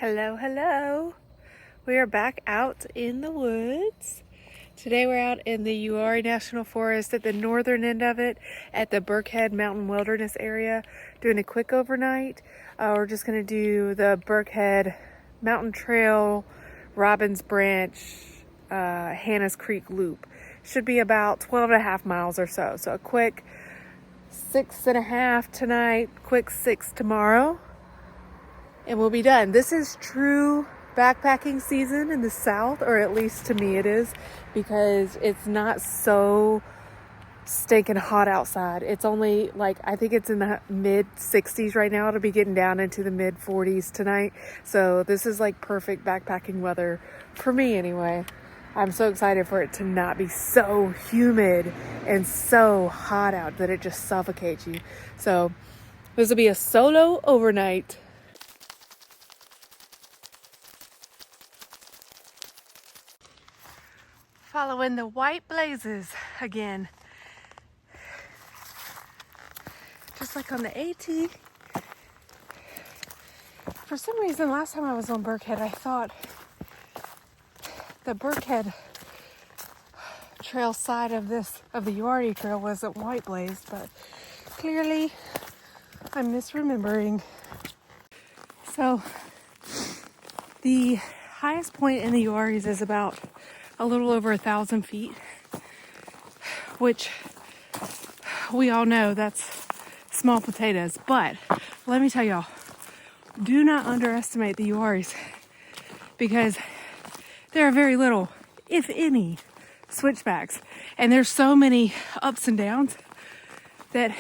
Hello, hello. We are back out in the woods. Today we're out in the Uwharrie National Forest at the northern end of it at the Birkhead Mountain Wilderness area, doing a quick overnight. We're just going to do the Birkhead Mountain Trail, Robbins Branch, Hannah's Creek Loop. Should be about 12.5 miles or so. So a quick 6.5 tonight, quick 6 tomorrow, and we'll be done. This is true backpacking season in the south, or at least to me it is, because it's not so stinking hot outside. It's only like, I think it's in the mid 60s right now. It'll be getting down into the mid 40s tonight. So this is like perfect backpacking weather for me anyway. I'm so excited for it to not be so humid and so hot out that it just suffocates you. So this will be a solo overnight. Following the white blazes again. Just like on the AT. For some reason, last time I was on Birkhead, I thought the Birkhead trail side of the Uwharrie trail wasn't white blazed, but clearly I'm misremembering. So the highest point in the Uwharries is about a little over 1,000 feet, which we all know that's small potatoes. But let me tell y'all, do not underestimate the Uwharries, because there are very little, if any, switchbacks, and there's so many ups and downs that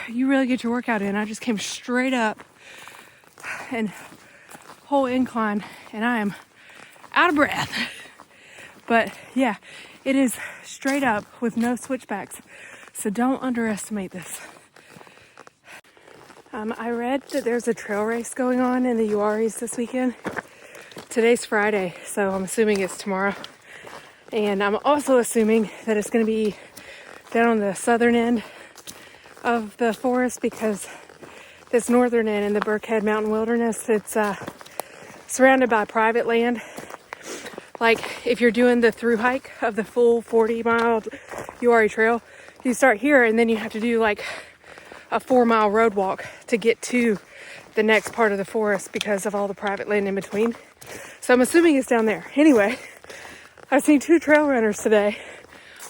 you really get your workout in. I just came straight up and whole incline, and I am out of breath. But yeah, it is straight up with no switchbacks, so don't underestimate this. I read that there's a trail race going on in the Uwharries this weekend. Today's Friday, so I'm assuming it's tomorrow. And I'm also assuming that it's going to be down on the southern end of the forest, because this northern end in the Birkhead Mountain Wilderness, it's surrounded by private land. Like if you're doing the through hike of the full 40-mile Uwharrie Trail, you start here and then you have to do like a 4-mile road walk to get to the next part of the forest because of all the private land in between. So I'm assuming it's down there. Anyway, I've seen 2 trail runners today,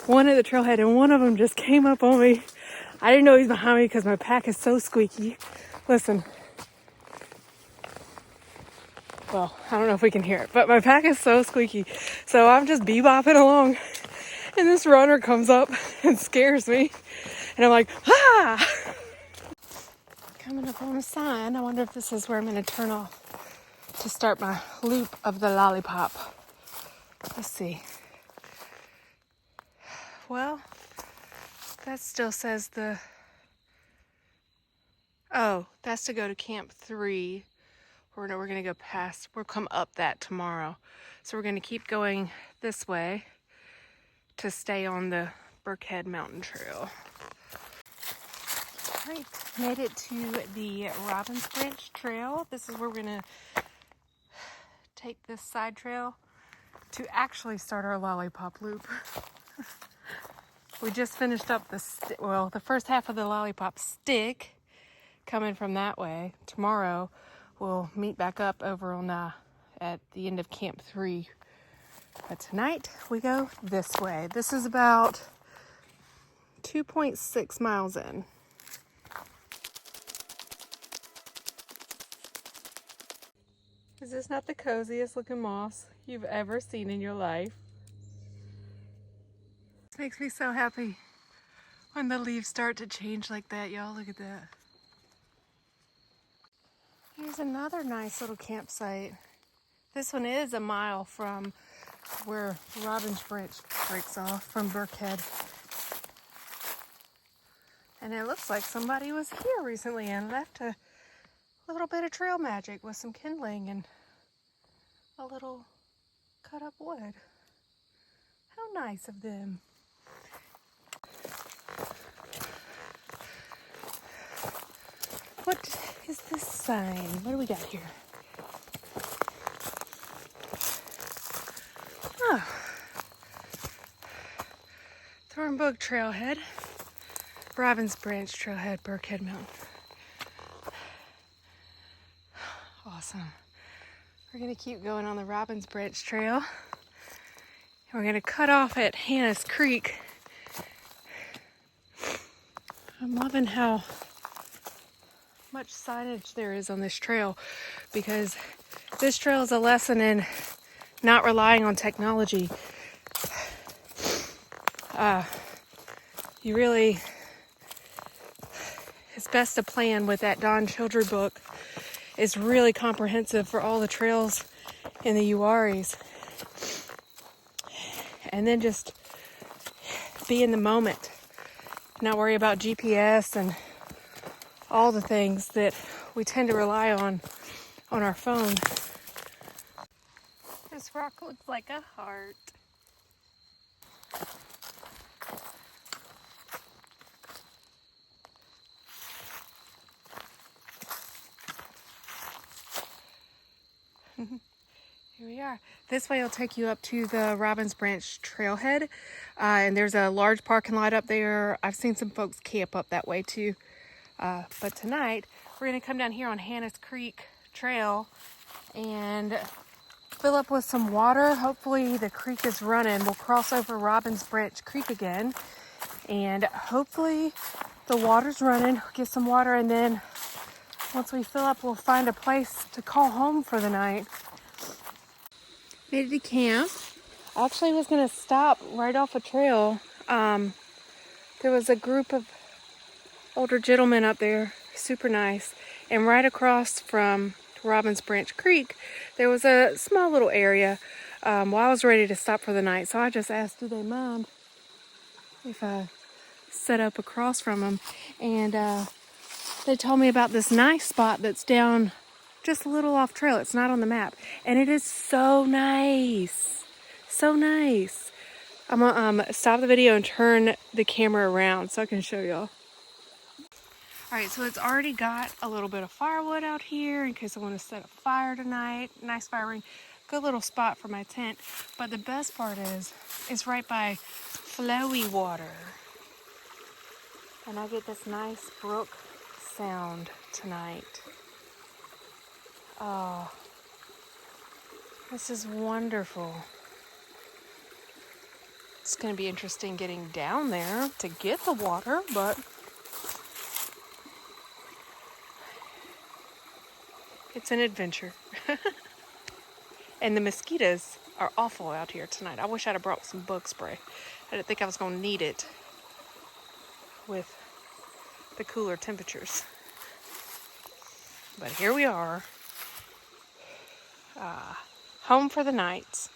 one at the trailhead, and one of them just came up on me. I didn't know he's behind me because my pack is so squeaky. Listen. Well, I don't know if we can hear it, but my pack is so squeaky. So I'm just bebopping along, and this runner comes up and scares me. And I'm like, ah! Coming up on a sign. I wonder if this is where I'm going to turn off to start my loop of the lollipop. Let's see. Well, that still says that's to go to Camp 3. We're going to go past, we'll come up that tomorrow. So we're going to keep going this way to stay on the Birkhead Mountain Trail. All right, made it to the Robbins Branch Trail. This is where we're going to take this side trail to actually start our lollipop loop. We just finished up the first half of the lollipop stick coming from that way. Tomorrow we'll meet back up over on at the end of Camp 3. But tonight we go this way. This is about 2.6 miles in. Is this not the coziest looking moss you've ever seen in your life? This makes me so happy when the leaves start to change like that, y'all. Look at that. Here's another nice little campsite. This one is a mile from where Robbins Branch breaks off from Birkhead. And it looks like somebody was here recently and left a little bit of trail magic with some kindling and a little cut up wood. How nice of them. What is this sign? What do we got here? Book Trailhead, Robbins Branch Trailhead, Birkhead Mountain. Awesome. We're gonna keep going on the Robbins Branch Trail. We're gonna cut off at Hannah's Creek. I'm loving how much signage there is on this trail, because this trail is a lesson in not relying on technology. It's best to plan with that Don Childry book. It's really comprehensive for all the trails in the Uwharries. And then just be in the moment. Not worry about GPS and all the things that we tend to rely on our phone. This rock looks like a heart. Here we are. This way will take you up to the Robbins Branch Trailhead. And there's a large parking lot up there. I've seen some folks camp up that way too. But tonight, we're going to come down here on Hannah's Creek Trail and fill up with some water. Hopefully the creek is running. We'll cross over Robbins Branch Creek again. And hopefully the water's running. Get some water, and then once we fill up, we'll find a place to call home for the night. Made it to camp. I actually was going to stop right off a trail. There was a group of older gentlemen up there, super nice. And right across from Robbins Branch Creek, there was a small little area while I was ready to stop for the night. So I just asked, do they mind if I set up across from them? And they told me about this nice spot that's down just a little off trail. It's not on the map. And it is so nice. So nice. I'm gonna stop the video and turn the camera around so I can show y'all. Alright, so it's already got a little bit of firewood out here in case I want to set a fire tonight. Nice fire ring. Good little spot for my tent. But the best part is, it's right by flowy water. And I get this nice brook sound tonight. Oh, this is wonderful. It's going to be interesting getting down there to get the water, but it's an adventure. And the mosquitoes are awful out here tonight. I wish I'd have brought some bug spray. I didn't think I was going to need it with the cooler temperatures. But here we are. Home for the night.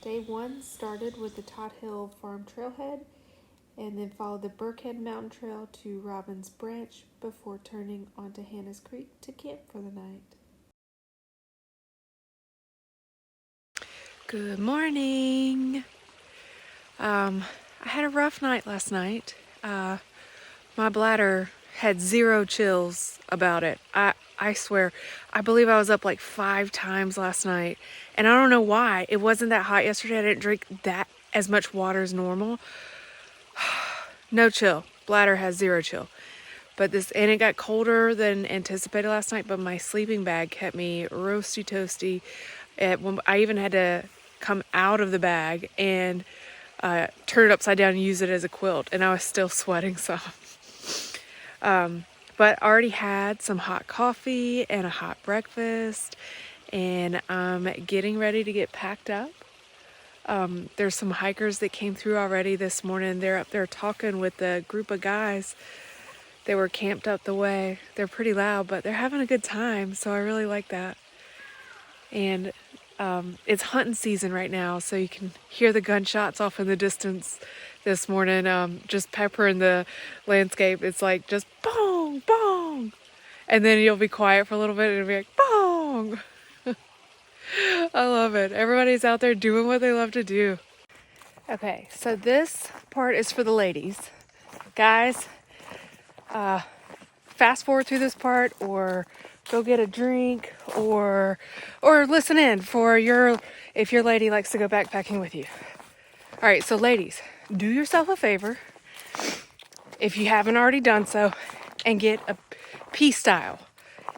Day one started with the Todd Hill Farm Trailhead and then followed the Birkhead Mountain Trail to Robbins Branch before turning onto Hannah's Creek to camp for the night. Good morning. I had a rough night last night. My bladder had zero chills about it. I swear, I believe I was up like 5 times last night. And I don't know why. It wasn't that hot yesterday. I didn't drink that as much water as normal. No chill. Bladder has zero chill. And it got colder than anticipated last night, but my sleeping bag kept me roasty toasty. I even had to come out of the bag and turn it upside down and use it as a quilt. And I was still sweating some. But already had some hot coffee and a hot breakfast, and I'm getting ready to get packed up. There's some hikers that came through already this morning. They're up there talking with a group of guys that were camped up the way. They're pretty loud, but they're having a good time, so I really like that. And It's hunting season right now, so you can hear the gunshots off in the distance this morning, just peppering the landscape. It's like just bong, bong. And then you'll be quiet for a little bit and it'll be like bong. I love it. Everybody's out there doing what they love to do. Okay, so this part is for the ladies. Guys, fast forward through this part or go get a drink or listen in for if your lady likes to go backpacking with you. All right, so ladies, do yourself a favor if you haven't already done so and get a P-Style.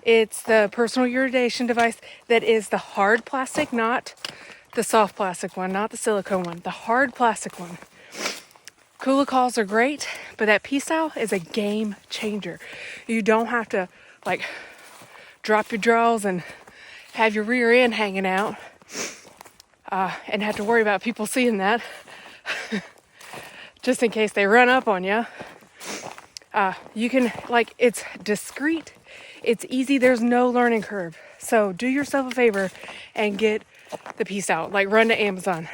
It's the personal urination device that is the hard plastic, not the soft plastic one, not the silicone one, the hard plastic one. Kula calls are great, but that P-Style is a game changer. You don't have to like drop your drawers and have your rear end hanging out and have to worry about people seeing that just in case they run up on you. You can, like, it's discreet, it's easy, there's no learning curve. So do yourself a favor and get the P-Style. Like, run to Amazon,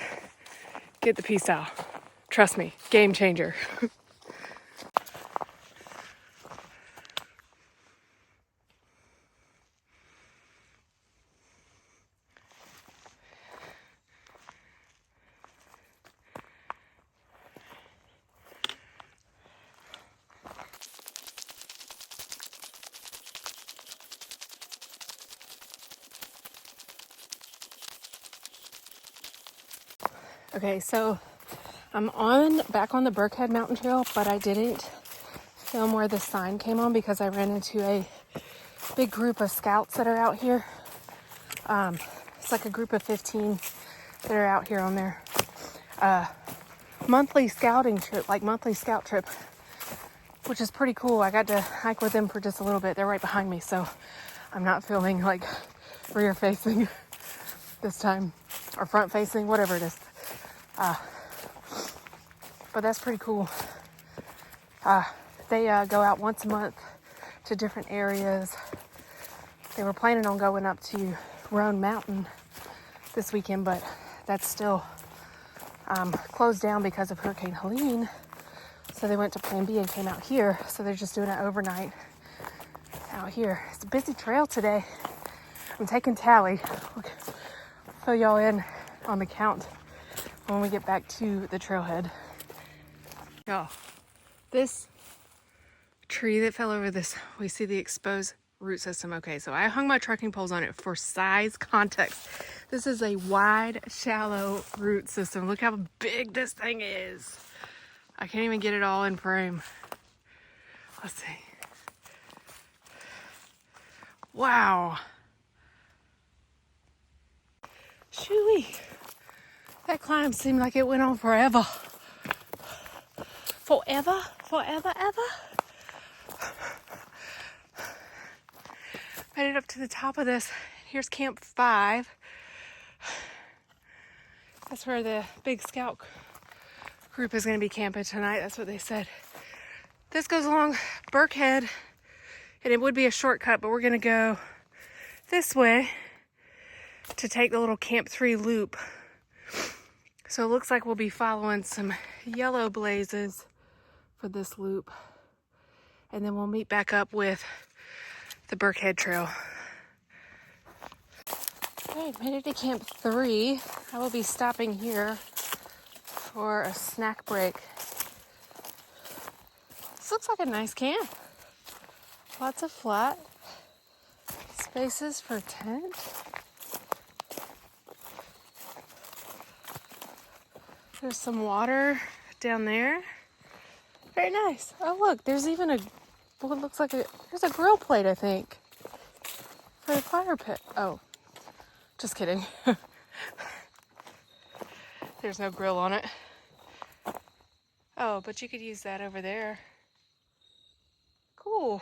get the P-Style. Trust me, game changer. Okay, so I'm back on the Birkhead Mountain Trail, but I didn't film where the sign came on because I ran into a big group of scouts that are out here. It's like a group of 15 that are out here on their monthly scout trip, which is pretty cool. I got to hike with them for just a little bit. They're right behind me, so I'm not filming like rear facing this time, or front facing, whatever it is. But that's pretty cool. They go out once a month to different areas. They were planning on going up to Roan Mountain this weekend, but that's still closed down because of Hurricane Helene. So they went to Plan B and came out here. So they're just doing it overnight out here. It's a busy trail today. I'm taking tally. We'll fill y'all in on the count when we get back to the trailhead. Oh, this tree that fell over this, we see the exposed root system. Okay, so I hung my trekking poles on it for size context. This is a wide, shallow root system. Look how big this thing is. I can't even get it all in frame. Let's see. Wow. Shooey. That climb seemed like it went on forever. Forever? Forever, ever? Made it up to the top of this. Here's Camp 5. That's where the big scout group is going to be camping tonight. That's what they said. This goes along Birkhead, and it would be a shortcut, but we're going to go this way to take the little Camp 3 loop. So it looks like we'll be following some yellow blazes for this loop. And then we'll meet back up with the Birkhead Trail. Okay, made it to Camp 3. I will be stopping here for a snack break. This looks like a nice camp. Lots of flat spaces for a tent. There's some water down there. Very nice. Oh look, there's even what looks like there's a grill plate, I think, for the fire pit. Oh, just kidding. There's no grill on it. Oh, but you could use that over there. Cool.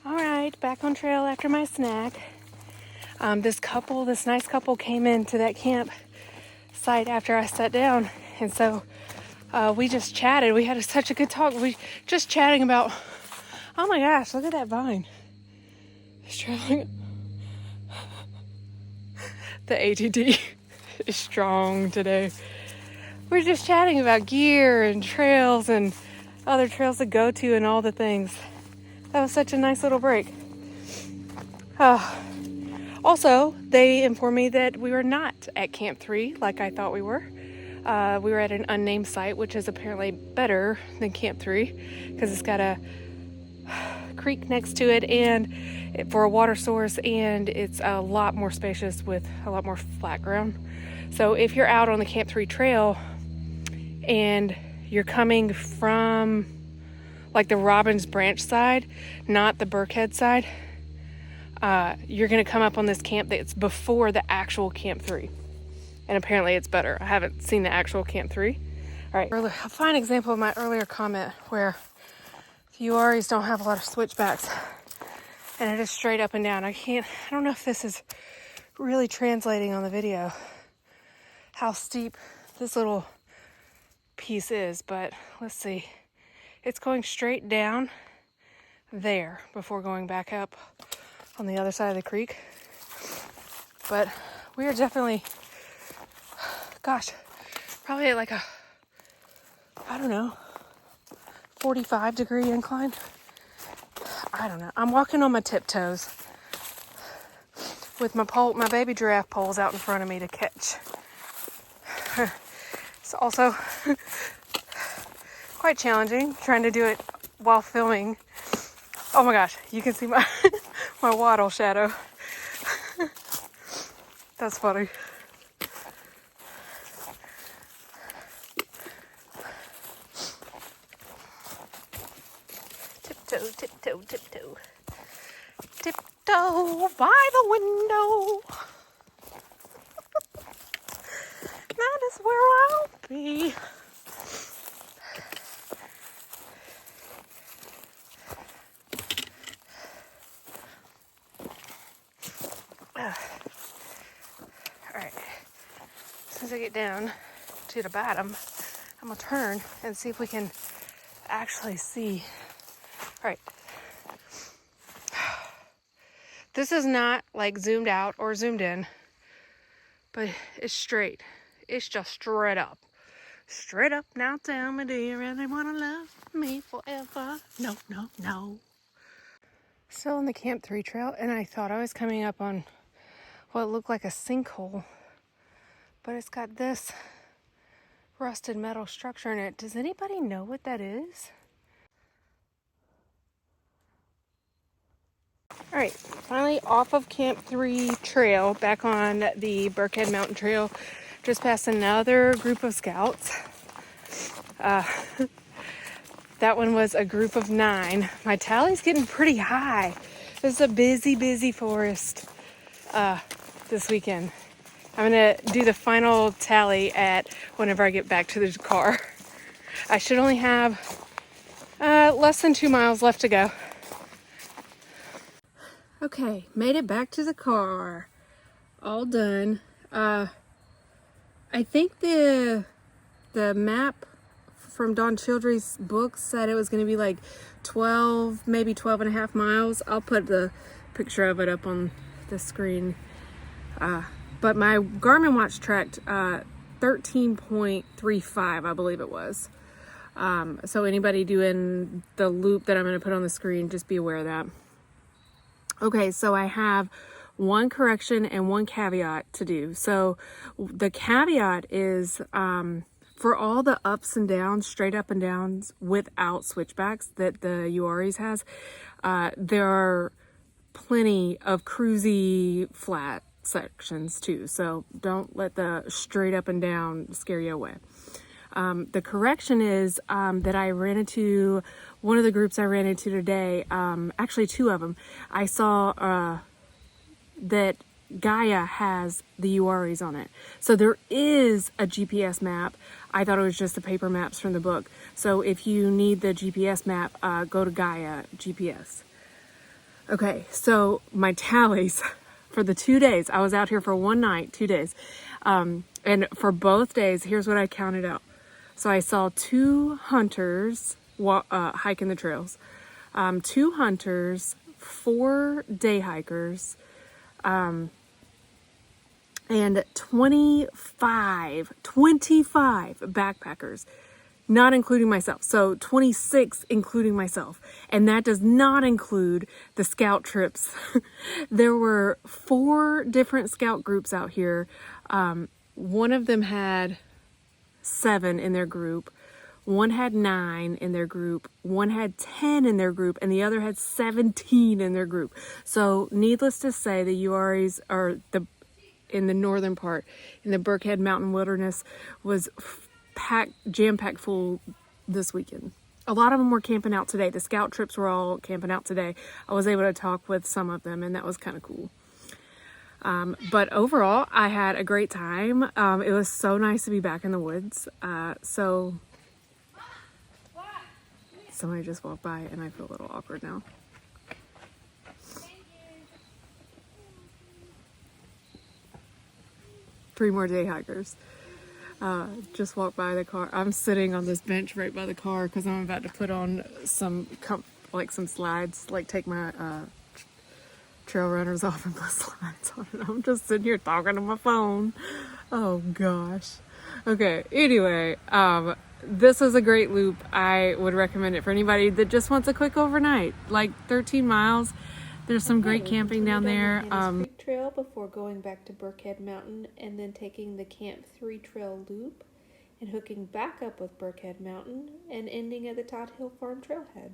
All right, back on trail after my snack. This nice couple came into that camp site after I sat down. And so we just chatted. We had such a good talk. We just chatting about, oh my gosh, look at that vine. This trail, the ATD is strong today. We're just chatting about gear and trails and other trails to go to and all the things. That was such a nice little break. Also, they informed me that we were not at Camp 3 like I thought we were. We were at an unnamed site, which is apparently better than Camp 3 because it's got a creek next to it and for a water source, and it's a lot more spacious with a lot more flat ground. So if you're out on the Camp 3 trail and you're coming from like the Robbins Branch side, not the Birkhead side, you're going to come up on this camp that's before the actual Camp 3. And apparently it's better. I haven't seen the actual Camp 3. All right, a fine example of my earlier comment where the Uwharries don't have a lot of switchbacks and it is straight up and down. I don't know if this is really translating on the video how steep this little piece is, but let's see. It's going straight down there before going back up on the other side of the creek. But we are definitely, gosh, probably at like a, I don't know, 45-degree incline. I don't know. I'm walking on my tiptoes with my baby giraffe poles out in front of me to catch. It's also quite challenging trying to do it while filming. Oh my gosh, you can see my my waddle shadow. That's funny. Tiptoe, tiptoe, tiptoe. Tiptoe by the window. That is where I'll be. Alright, as soon as I get down to the bottom, I'm gonna turn and see if we can actually see. Alright, this is not like zoomed out or zoomed in, but it's straight. It's just straight up. Straight up. Now tell me, do you really want to love me forever? No, no, no. Still on the Camp 3 trail, and I thought I was coming up on what looked like a sinkhole, but it's got this rusted metal structure in it. Does anybody know what that is? All right, finally off of Camp 3 trail, back on the Birkhead Mountain Trail, just past another group of scouts. That one was a group of 9. My tally's getting pretty high. This is a busy forest this weekend. I'm gonna do the final tally at whenever I get back to the car. I should only have less than 2 miles left to go. Okay, made it back to the car. All done. I think the map from Don Childrey's book said it was going to be like 12, maybe 12 and a half miles. I'll put the picture of it up on the screen. But my Garmin watch tracked 13.35, I believe it was. So anybody doing the loop that I'm going to put on the screen, just be aware of that. Okay, so I have one correction and one caveat to do. So the caveat is for all the ups and downs, straight up and downs without switchbacks that the Uwharries has, there are plenty of cruisy flat sections too. So don't let the straight up and down scare you away. The correction is that I ran into one of the groups I ran into today, actually 2 of them. I saw that Gaia has the Uwharries on it. So there is a GPS map. I thought it was just the paper maps from the book. So if you need the GPS map, go to Gaia GPS. Okay, so my tallies for the 2 days. I was out here for 1 night, 2 days. And for both days, here's what I counted out. So I saw 2 hunters hiking the trails, 2 hunters, 4 day hikers, and 25 backpackers, not including myself. So 26 including myself. And that does not include the scout trips. There were 4 different scout groups out here. One of them had 7 in their group. One had 9 in their group. One had 10 in their group, and the other had 17 in their group. So needless to say, the Uwharries are in the northern part, in the Birkhead Mountain Wilderness, was jam-packed full this weekend. A lot of them were camping out today. The scout trips were all camping out today. I was able to talk with some of them, and that was kind of cool. But overall, I had a great time. It was so nice to be back in the woods. So somebody just walked by, and I feel a little awkward now. Three more day hikers. Just walked by the car. I'm sitting on this bench right by the car because I'm about to put on some slides, like take my trail runners off and put slides on it. I'm just sitting here talking to my phone. Oh gosh. Okay, anyway, this was a great loop. I would recommend it for anybody that just wants a quick overnight, like 13 miles. There's some great camping down there. Creek Trail before going back to Birkhead Mountain, and then taking the Camp 3 Trail loop and hooking back up with Birkhead Mountain and ending at the Todd Hill Farm Trailhead.